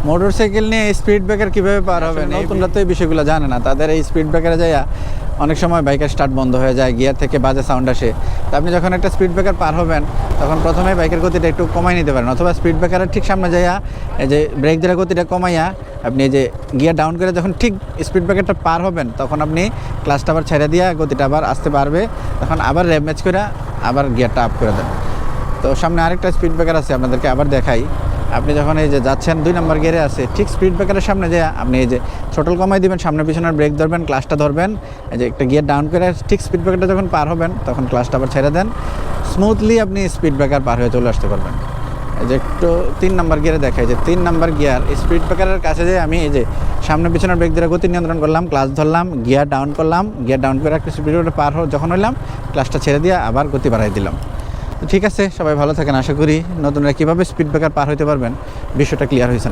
Motorcycle নিয়ে speed breaker কীভাবে পার হবেন, নতুনরা তো এই বিষয়গুলো জানে না। তাদের এই স্পিড ব্রেকারে যাইয়া অনেক সময় বাইকের স্টার্ট বন্ধ হয়ে যায়, গিয়ার থেকে বাজে সাউন্ড আসে। তা আপনি যখন একটা স্পিড ব্রেকার পার হবেন তখন প্রথমে বাইকের গতিটা একটু কমাই নিতে পারেন, অথবা স্পিড ব্রেকারের ঠিক সামনে যাইয়া এই যে ব্রেক ধরে গতিটা কমাইয়া আপনি এই যে গিয়ার ডাউন করে যখন ঠিক স্পিড ব্রেকারটা পার হবেন তখন আপনি ক্লাচটা আবার ছেড়ে দিয়া গতিটা আবার আসতে পারবে, তখন আবার র্যাপ ম্যাচ করে আবার গিয়ারটা আপ করে দেন। তো সামনে আরেকটা স্পিড ব্রেকার আছে, আপনাদেরকে আবার দেখাই। আপনি যখন এই যে যাচ্ছেন 2 নম্বর গিয়ারে আছে, ঠিক স্পিড ব্রেকারের সামনে যায় আপনি এই যে থ্রটল কমাই দিবেন, সামনে পিছনের ব্রেক ধরবেন, ক্লাচটা ধরবেন, এই যে একটা গিয়ার ডাউন করে ঠিক স্পিড ব্রেকারটা যখন পার হবেন তখন ক্লাচটা আবার ছেড়ে দেন, স্মুথলি আপনি স্পিড ব্রেকার পার হয়ে চলে আসতে পারবেন। এই যে একটু 3 নম্বর গিয়ারে দেখাই যে 3 নম্বর গিয়ার স্পিড ব্রেকারের কাছে যে আমি এই যে সামনে পিছনের ব্রেক ধরে গতি নিয়ন্ত্রণ করলাম, ক্লাচ ধরলাম, গিয়ার ডাউন করলাম, গিয়ার ডাউন করে একটা স্পিড ব্রেকার পার যখন হইলাম ক্লাচটা ছেড়ে দিয়ে আবার গতি বাড়াই দিলাম। ঠিক আছে, সবাই ভালো থাকেন। আশা করি নতুনরা কীভাবে স্পিড ব্রেকার পার হতে পারবেন বিষয়টা ক্লিয়ার হয়েছে।